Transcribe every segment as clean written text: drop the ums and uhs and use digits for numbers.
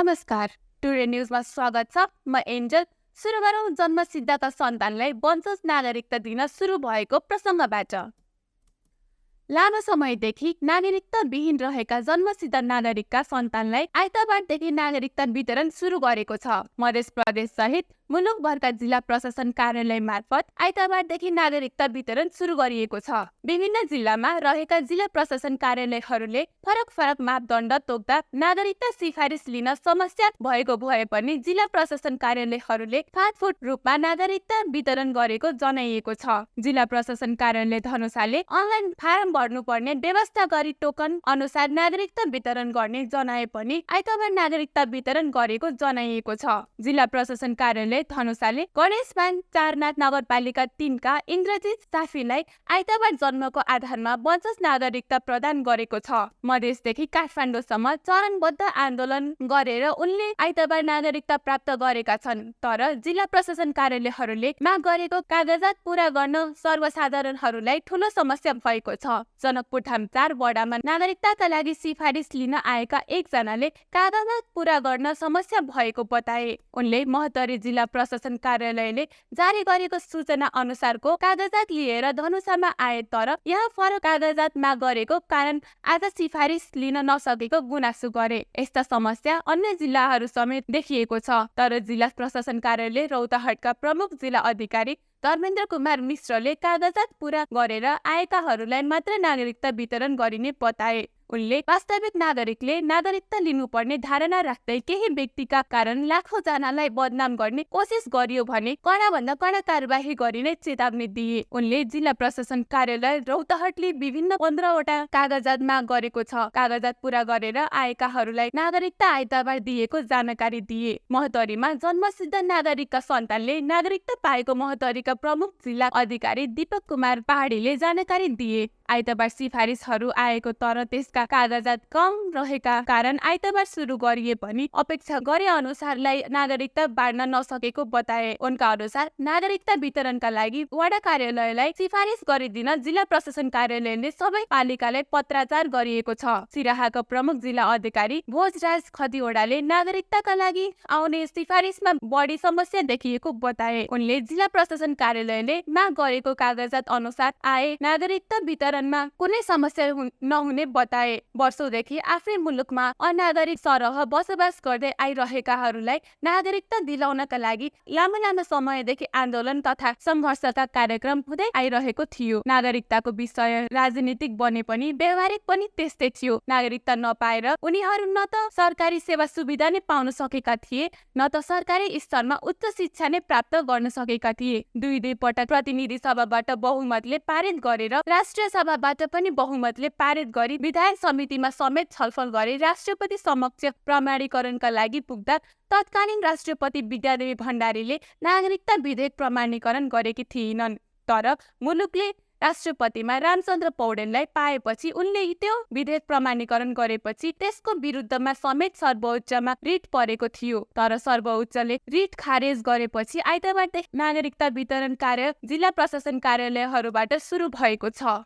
नमस्कार, टुडे न्यूजमा स्वागत छ। म एन्जल। सुरु गरौँ जन्मसिद्धका सन्तानलाई वंशज नागरिकता दिन सुरु भएको प्रसङ्गबाट। लामो समयदेखि नागरिकता विहीन रहेका जन्मसिद्ध नागरिकका सन्तानलाई आइतबारदेखि नागरिकता वितरण सुरु गरेको छ। मध्य प्रदेश सहित मुलुकभरका जिल्ला प्रशासन कार्यालय मार्फत आइतबारदेखि नागरिकता वितरण सुरु गरिएको छ। विभिन्न जिल्लामा रहेका जिल्ला प्रशासन कार्यालयहरूले फरक फरक मापदण्ड तोक्दा नागरिकता सिफारिस लिन समस्या भएको भए पनि जिल्ला प्रशासन कार्यालयहरूले फाटफुट रूपमा नागरिकता वितरण गरेको जनाइएको छ। जिल्ला प्रशासन कार्यालय धनुषाले अनलाइन फारम भर्नुपर्ने व्यवस्था गरी टोकन अनुसार नागरिकता वितरण गर्ने जनाए पनि आइतबार नागरिकता वितरण गरेको जनाइएको छ। जिल्ला प्रशासन कार्यालय धनुषाले गणेशमान चारनाथ नगरपालिका 3 का इन्द्रजित साफीलाई आइतबार जन्मको आधारमा वंशज नागरिकता प्रदान गरेको छ। मधेसदेखि काठमाडौँसम्म चरणबद्ध आन्दोलन गरेर उनले आइतबार नागरिकता प्राप्त गरेका छन्। तर जिल्ला प्रशासन कार्यालयहरूले माग गरेको कागजात पूरा गर्न सर्वसाधारणहरूलाई ठूलो समस्या भएको छ। जनकपुर धाम 4 वडामा नागरिकताका लागि सिफारिस लिन आएका एकजनाले कागजात पूरा गर्न समस्या भएको बताए। उनले महतरी जिल्ला प्रशासन कार्यालयले जारी गरेको सूचना अनुसारको कागजात लिएर धनुषामा आए, तर यहाँ फरक कागजात माग गरेको कारण आज सिफारिस लिन नसकेको गुनासो गरे। यस्ता समस्या अन्य जिल्लाहरू समेत देखिएको छ। तर जिल्ला प्रशासन कार्यालय रौतहटका प्रमुख जिल्ला अधिकारी धर्मेन्द्र कुमार मिश्रले कागजात पूरा गरेर आएकाहरूलाई मात्र नागरिकता वितरण गरिने बताए। उनले वास्तविक नागरिकले नागरिकता लिनुपर्ने धारणा राख्दै केही व्यक्तिका कारण लाखौं जनालाई बदनाम गर्ने कोसिस गरियो भने कडाभन्दा कडा कारबाही गरिने चेतावनी दिए। उनले जिल्ला प्रशासन कार्यालय रौतहटले विभिन्न 15 वटा कागजात माग गरेको छ। कागजात पूरा गरेर आएकाहरूलाई नागरिकता आइतबार दिएको जानकारी दिए। महतरीमा जन्मसिद्ध नागरिकका सन्तानले नागरिकता पाएको महतरीका प्रमुख जिल्ला अधिकारी दीपक कुमार पहाडीले जानकारी दिए। आइतबार सिफारिसहरू आएको तर त्यसका कागजात कम रहेका कारण आइतबार सुरु गरिए पनि अपेक्षा गरे अनुसारलाई नागरिकता बाँड्न नसकेको बताए। उनका अनुसार नागरिकता वितरणका लागि वडा कार्यालयलाई सिफारिस गरिदिन जिल्ला प्रशासन कार्यालयले सबै पालिकालाई पत्राचार गरिएको छ। सिराहाका प्रमुख जिल्ला अधिकारी भोजराज खतिवडाले नागरिकताका लागि आउने सिफारिसमा बढी समस्या देखिएको बताए। उनले जिल्ला प्रशासन कार्यालयले माग गरेको कागजात अनुसार आए नागरिकता वितरणमा कुनै समस्या नहुने बताए। वर्षौंदेखि आफ्नै मुलुकमा अनागरिक सरह बसोबास गर्दै आइरहेकाहरूलाई नागरिकता दिलाउनका लागि लामो समयदेखि आन्दोलन तथा संघर्षका कार्यक्रम हुँदै आइरहेको थियो। नागरिकताको विषय राजनीतिक बने पनि व्यवहारिक पनि त्यस्तै थियो। नागरिकता नपाएर उनीहरू न त सरकारी सेवा सुविधा नै पाउन सकेका थिए, न त सरकारी स्तरमा उच्च शिक्षा नै प्राप्त गर्न सकेका थिए। दुई पटक प्रतिनिधि सभाबाट बहुमतले पारित गरेर राष्ट्रिय सभाबाट पनि बहुमतले पारित गरी विधायक समितिमा समेत छलफल गरी राष्ट्रपति समक्ष प्रमाणीकरणका लागि पुग्दा तत्कालीन राष्ट्रपति विद्यादेवी भण्डारीले नागरिकता विधेयक प्रमाणीकरण गरेकी थिएनन्। तर मुलुकले राष्ट्रपतिमा रामचन्द्र पौडेललाई पाएपछि उनले त्यो विधेयक प्रमाणीकरण गरेपछि त्यसको विरुद्धमा समेत सर्वोच्चमा रिट परेको थियो। तर सर्वोच्चले रिट खारेज गरेपछि आइतबारदेखि नागरिकता वितरण कार्य जिल्ला प्रशासन कार्यालयहरूबाट सुरु भएको छ।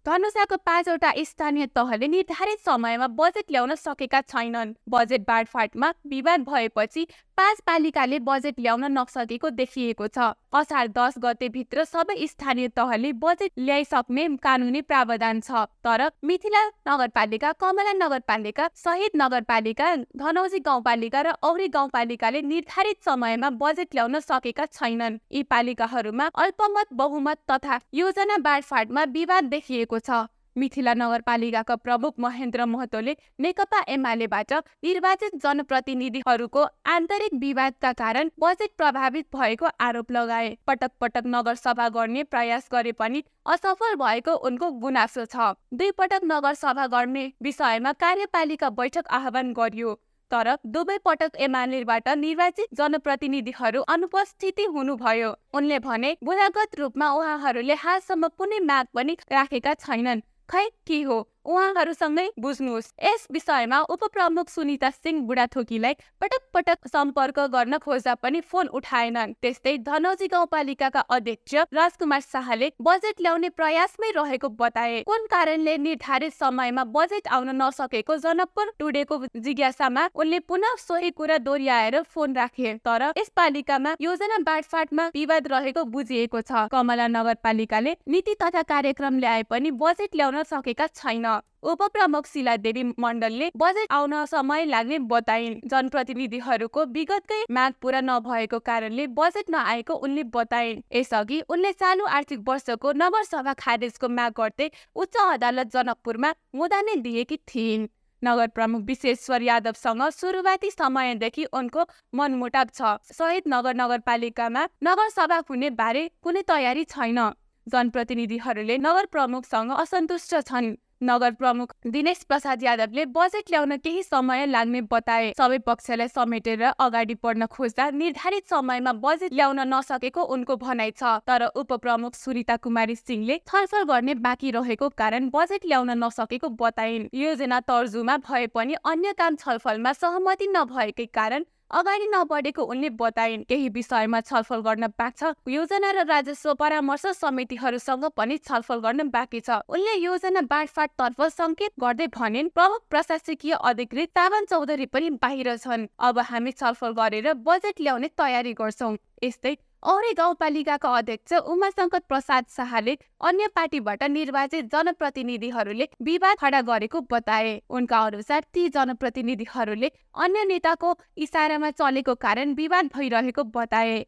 धनुषाको 5 वटा स्थानीय तहले निर्धारित समयमा बजेट ल्याउन सकेका छैनन्। बजेट बाँडफाँडमा विवाद भएपछि 5 पालिकाले बजेट ल्याउन नसकेको देखिएको छ। असार 10 गते भित्र सबै स्थानीय तहले बजेट ल्याइसक्ने कानुनी प्रावधान छ। तर मिथिला नगरपालिका, कमला नगरपालिका, शहीद नगरपालिका, धनौजी गाउँपालिका र औरी गाउँपालिकाले निर्धारित समयमा बजेट ल्याउन सकेका छैनन्। यी पालिकाहरूमा अल्पमत, बहुमत तथा योजना बाँडफाँडमा विवाद देखिएको छ। मिथिला नगरपालिकाका प्रमुख महेन्द्र महतोले नेकपा एमालेबाट निर्वाचित जनप्रतिनिधिहरूको आन्तरिक विवादका कारण बजेट प्रभावित भएको आरोप लगाए। पटक पटक नगरसभा गर्ने प्रयास गरे पनि असफल भएको उनको गुनासो छ। 2 पटक नगरसभा गर्ने विषयमा कार्यपालिका बैठक आह्वान गरियो, तर दुवै पटक एमालेबाट निर्वाचित जनप्रतिनिधिहरू अनुपस्थिति हुनुभयो। उनले भने बुझागत रूपमा उहाँहरूले हालसम्म कुनै माग पनि राखेका छैनन्। खै के हो, उहाँहरूसँगै बुझ्नुहोस्। यस विषयमा उपप्रमुख सुनिता सिंह बुढाथोकीलाई पटक पटक सम्पर्क गर्न खोज्दा पनि फोन उठाएनन्। त्यस्तै धनौजी गाउँपालिकाका अध्यक्ष राजकुमार शाहले बजेट ल्याउने प्रयासमै रहेको बताए। कुन कारणले निर्धारित समयमा बजेट आउन नसकेको जनकपुर टुडेको जिज्ञासामा उनले पुनः सोही कुरा दोहोर्याएर फोन राखे। तर यस पालिकामा योजना बाँडफाँडमा विवाद रहेको बुझिएको छ। कमला नगरपालिकाले नीति तथा कार्यक्रम ल्याए पनि बजेट ल्याउन सकेका छैन। उपप्रमुख शिलादेवी मण्डलले बजेट आउन समय लाग्ने बताइन्। जनप्रतिनिधिहरूको विगतकै माग पूरा नभएको कारणले बजेट नआएको उनले बताइन्। यसअघि उनले चालु आर्थिक वर्षको नगरसभा खारेजको माग गर्दै उच्च अदालत जनकपुरमा मुद्दा दिएकी थिइन्। नगर प्रमुख विश्वेश्वर यादवसँग सुरुवाती समयदेखि उनको मनमुटाव छ। शहीद नगरपालिकामा नगरसभा हुने बारे कुनै तयारी छैन। जनप्रतिनिधिहरूले नगर प्रमुखसँग असन्तुष्ट छन्। नगर प्रमुख दिनेश प्रसाद यादवले बजेट ल्याउन केही समय लाग्ने बताए। सबै पक्षलाई समेटेर अगाडि बढ्न खोज्दा निर्धारित समयमा बजेट ल्याउन नसकेको उनको भनाइ छ। तर उपप्रमुख सुनिता कुमारी सिंहले छलफल गर्ने बाँकी रहेको कारण बजेट ल्याउन नसकेको बताइन्। योजना तर्जुमा भए पनि अन्य काम छलफलमा सहमति नभएकै कारण अगाडि नबढेको उनले बताइन्। केही विषयमा छलफल गर्न बाँकी छ। योजना र राजस्व परामर्श समितिहरूसँग पनि छलफल गर्न बाँकी छ। उनले योजना बाँडफाँड तर्फ संकेत गर्दै भनिन्, प्रमुख प्रशासकीय अधिकृत तावन चौधरी पनि बाहिर छन्। अब हामी छलफल गरेर बजेट ल्याउने तयारी गर्छौं। यस्तै औरे गाउँपालिकाका अध्यक्ष उमाशंकर प्रसाद शाहले अन्य पार्टीबाट निर्वाचित जनप्रतिनिधिहरूले विवाद खडा गरेको बताए। उनका अनुसार ती जनप्रतिनिधिहरूले अन्य नेताको इशारामा चलेको कारण विवाद भइरहेको बताए।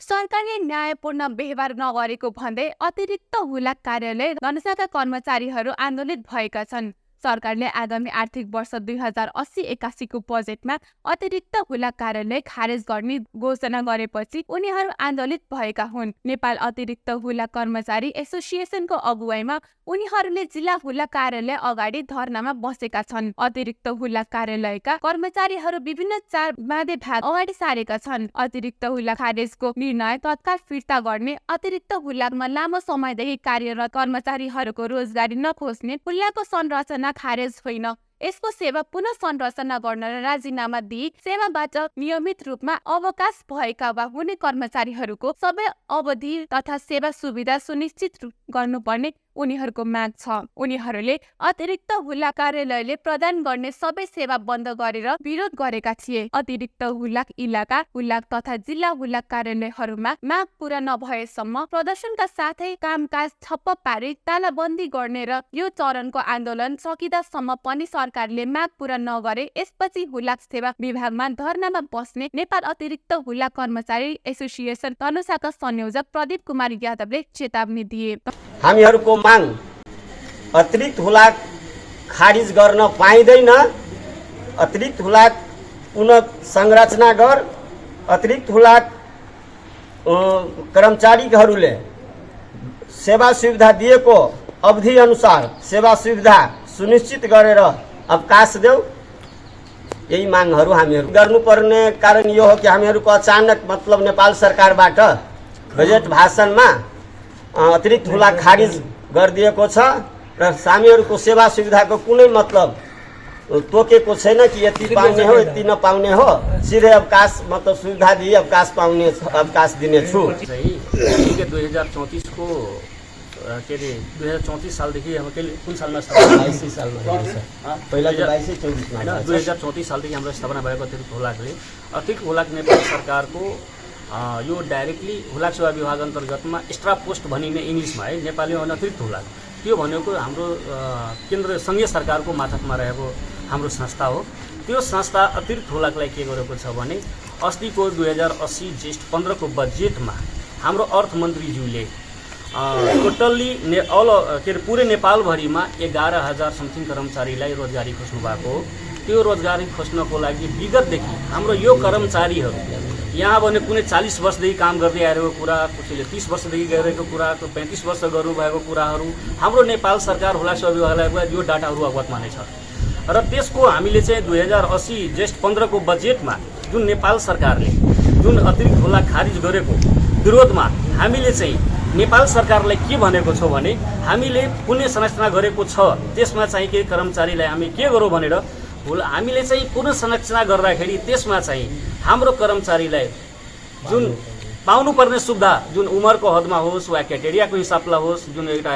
सरकारले न्यायपूर्ण व्यवहार नगरेको भन्दै अतिरिक्त हुलाक कार्यालय धनुषाका कर्मचारीहरू आन्दोलित भएका छन्। सरकारले आगामी आर्थिक वर्ष 2080-81 को बजेटमा अतिरिक्त हुलाक कार्यालय खारेज गर्ने घोषणा गरेपछि उनीहरू आन्दोलित भएका हुन्। नेपाल अतिरिक्त हुलाक कर्मचारी एसोसिएसनको अगुवाईमा उनीहरूले जिल्ला हुलाक कार्यालय अगाडि धरनामा बसेका छन्। अतिरिक्त हुलाक कार्यालयका कर्मचारीहरू विभिन्न चार बाँधे भाग अगाडि सारेका छन्। अतिरिक्त हुलाक खारेजको निर्णय तत्काल फिर्ता गर्ने, अतिरिक्त हुलाकमा लामो समयदेखि कार्यरत कर्मचारीहरूको रोजगारी नखोज्ने, हुलाकको संरचना खारेज होइन, यसको सेवा पुनः संरचना गर्न राजीनामा दिई सेवाबाट नियमित रूपमा अवकाश भएका वा हुने कर्मचारीहरूको सबै अवधि तथा सेवा सुविधा सुनिश्चित गर्नुपर्ने उनीहरूको माग छ। उनीहरूले अतिरिक्त हुलाक कार्यालयले प्रदान गर्ने सबै सेवा बन्द गरेर विरोध गरेका थिए। अतिरिक्त हुलाक इलाका हुलाक तथा जिल्ला हुलाक कार्यालयहरूमा माग पूरा नभएसम्म प्रदर्शनका साथै कामकाज ठप्प पारी तालाबन्दी गर्ने र यो चरणको आन्दोलन सकिदासम्म पनि सरकारले माग पूरा नगरे यसपछि हुलाक सेवा विभागमा धरनामा बस्ने नेपाल अतिरिक्त हुलाक कर्मचारी एसोसिएसन धनुषाका संयोजक प्रदीप कुमार यादवले चेतावनी दिए। हामीहरूको माग अतिरिक्त हुलाक खारिज गर्न पाइँदैन। अतिरिक्त हुलाक पुनः संरचना गर। अतिरिक्त हुलाक कर्मचारीहरूले सेवा सुविधा दिएको अवधि अनुसार सेवा सुविधा सुनिश्चित गरेर अवकाश देऊ। यही मागहरू हामीहरू गर्नुपर्ने कारण यो हो कि हामीहरूको अचानक मतलब नेपाल सरकारबाट बजेट भाषणमा अतिरिक्त हुलाक खारिज गरिदिएको छ र हामीहरूको सेवा सुविधाको कुनै मतलब तोकेको छैन कि यति पाउने हो यति नपाउने हो। सिधै अवकाश मतलब सुविधा दिए अवकाश दिनेछु। 2034 को के अरे 2034 सालदेखि अब कुन सालमा 22 सालमा पहिला 22-24 मा 2034 सालदेखि हाम्रो स्थापना भएको अतिरिक्त हुलाकले अतिरिक्त हुलाक नेपाल सरकारको यो डाइरेक्टली हुलाक सेवा विभाग अन्तर्गतमा एक्स्ट्रा पोस्ट भनिने इङ्ग्लिसमा है नेपालीमा अतिरिक्त हुलाक त्यो भनेको हाम्रो केन्द्र सङ्घीय सरकारको मातहतमा रहेको हाम्रो संस्था हो। त्यो संस्था अतिरिक्त हुलाकलाई के गरेको छ भने अस्तिको 2080 जेष्ठ 15 को बजेटमा हाम्रो अर्थमन्त्रीज्यूले टोटल्ली के अरे पुरै नेपालभरिमा 11,000 समथिङ कर्मचारीलाई रोजगारी खोज्नु भएको हो। त्यो रोजगारी खोज्नको लागि विगतदेखि हाम्रो यो कर्मचारीहरू यहाँ भने कुनै 40 वर्षदेखि काम गर्दै आएको कुरा, कसैले 30 वर्षदेखि गरिरहेको कुरा, 35 वर्ष गर्नुभएको कुराहरू हाम्रो नेपाल सरकार हुलाक सेवा विभागलाई यो डाटाहरू अवगतमा नै छ। र त्यसको हामीले चाहिँ 2080 जेष्ठ 15 को बजेटमा जुन नेपाल सरकारले जुन अतिरिक्त हुलाक खारिज गरेको विरोधमा हामीले चाहिँ नेपाल सरकारलाई के भनेको छौँ भने हामीले पुनः संरचना गरेको छ, त्यसमा चाहिँ के कर्मचारीलाई हामी के गरौँ भनेर हामीले चाहिँ पुनः संरचना गर्दाखेरि त्यसमा चाहिँ हाम्रो कर्मचारीलाई जुन पाउनुपर्ने सुविधा जुन उमेरको हदमा होस् वा क्राइटेरियाको हिसाबले होस्, जुन एउटा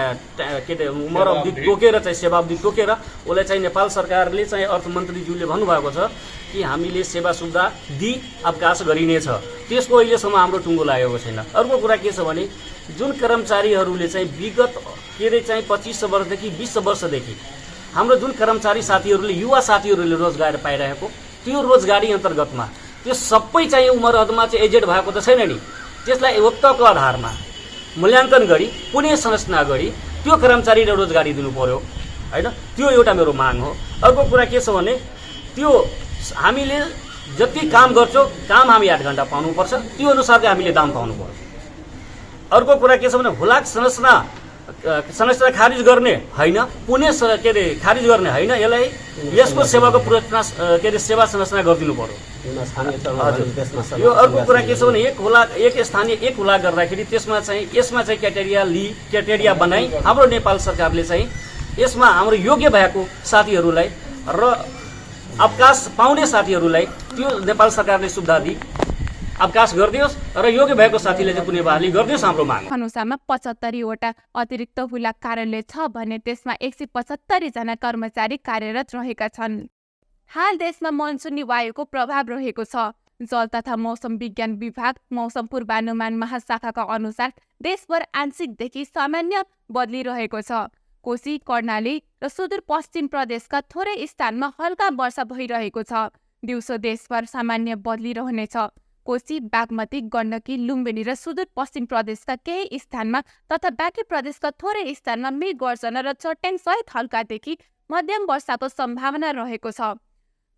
उमेर अवधि तोकेर चाहिँ सेवा अवधि तोकेर उसलाई चाहिँ नेपाल सरकारले चाहिँ अर्थमन्त्रीज्यूले भन्नुभएको छ कि हामीले सेवा सुविधा दिई अवकाश गरिनेछ। त्यसको अहिलेसम्म हाम्रो टुङ्गो लागेको छैन। अर्को कुरा के छ भने जुन कर्मचारीहरूले चाहिँ विगत चाहिँ 25 वर्षदेखि 20 वर्षदेखि हाम्रो जुन कर्मचारी साथीहरूले युवा साथीहरूले रोजगार पाइरहेको त्यो रोजगारी अन्तर्गतमा त्यो सबै चाहिँ उमेर हदमा चाहिँ एजेड भएको त छैन नि, त्यसलाई वक्तको आधारमा मूल्याङ्कन गरी पुनः संरचना गरी त्यो कर्मचारीलाई रोजगारी दिनु पर्यो हैन। त्यो एउटा मेरो माग हो। अर्को कुरा के छ भने त्यो हामीले जति काम गर्छौँ काम हामी 8 घण्टा पाउनुपर्छ, त्यो अनुसारले हामीले दाम पाउनु पर्यो। अर्को कुरा के छ भने हुलाक संरचना खारिज गर्ने होइन, पुनः खारिज गर्ने होइन, यसलाई यसको सेवाको पुनर्रचना सेवा संरचना गरिदिनु पर्यो। यो अर्को कुरा के छ भने एक हुलाक गर्दाखेरि यसमा चाहिँ क्राइटेरिया बनाई हाम्रो नेपाल सरकारले चाहिँ यसमा हाम्रो योग्य भएको साथीहरूलाई र अवकाश पाउने साथीहरूलाई त्यो नेपाल सरकारले सुविधा दिई अवकाश गरिदियोस् र योग्य भएको साथीले चाहिँ पुनः बहाली गरिदियोस् हाम्रो माग। अनुसारमा 75 वटा अतिरिक्त हुलाक कार्यालय छ भने त्यसमा 175 जना कर्मचारी कार्यरत रहेका छन्। हाल देशमा मनसुनी वायुको प्रभाव रहेको छ। जल तथा मौसम विज्ञान विभाग मौसम पूर्वानुमान महाशाखाका अनुसार देशभर आंशिकदेखि सामान्य बदलिरहेको छ। कोशी, कर्णाली र सुदूरपश्चिम प्रदेशका थोरै स्थानमा हल्का वर्षा भइरहेको छ। दिउँसो देशभर सामान्य बदलिरहनेछ। कोशी, बागमती, गण्डकी, लुम्बिनी र सुदूरपश्चिम प्रदेशका केही स्थानमा तथा बाँकी प्रदेशका थोरै स्थानमा मेघगर्जना र चट्याङ सहित हल्कादेखि मध्यम वर्षाको सम्भावना रहेको छ।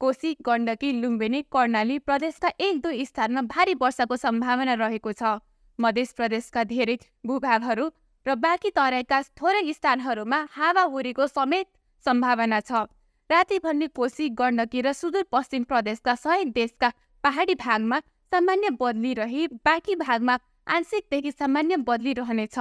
कोशी, गण्डकी, लुम्बिनी, कर्णाली प्रदेशका 1-2 स्थानमा भारी वर्षाको सम्भावना रहेको छ। मध्य प्रदेशका धेरै भूभागहरू र बाँकी तराईका थोरै स्थानहरूमा हावाहुरीको समेत सम्भावना छ। राति भन्ने कोशी, गण्डकी र सुदूरपश्चिम प्रदेशका सहित देशका पहाडी भागमा सामान्य बदली रही बाँकी भागमा आंशिकदेखि सामान्य बदली रहनेछ।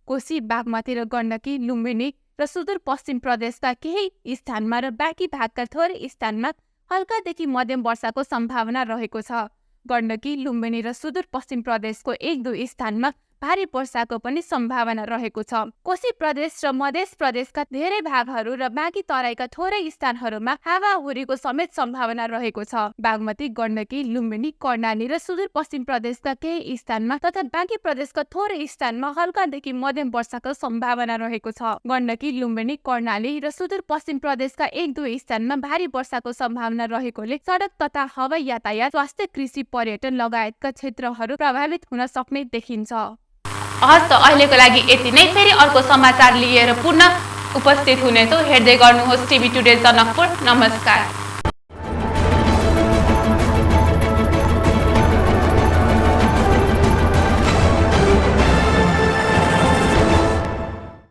कोशी, बागमती र गण्डकी, लुम्बिनी र सुदूरपश्चिम प्रदेशका केही स्थानमा र बाँकी भागका थोरै स्थानमा हल्कादेखि मध्यम वर्षाको सम्भावना रहेको छ। गण्डकी, लुम्बिनी र सुदूरपश्चिम प्रदेशको 1-2 स्थानमा भारी वर्षाको पनि सम्भावना रहेको छ। कोशी प्रदेश र मध्य प्रदेशका धेरै भागहरू र बाँकी तराईका थोरै स्थानहरूमा हावाहुरीको समेत सम्भावना रहेको छ। बागमती, गण्डकी, लुम्बिनी, कर्णाली र सुदूरपश्चिम प्रदेशका केही स्थानमा तथा बाँकी प्रदेशका थोरै स्थानमा हल्कादेखि मध्यम वर्षाको सम्भावना रहेको छ। गण्डकी, लुम्बिनी, कर्णाली र सुदूरपश्चिम प्रदेशका 1-2 स्थानमा भारी वर्षाको सम्भावना रहेकोले सडक तथा हवाई यातायात, स्वास्थ्य, कृषि, पर्यटन लगायतका क्षेत्रहरू प्रभावित हुन सक्ने देखिन्छ। हस् त अहिलेको लागि यति नै। फेरि अर्को समाचार लिएर पुनः उपस्थित हुनेछौँ। हेर्दै गर्नुहोस् टिभी टुडे जनकपुर। नमस्कार।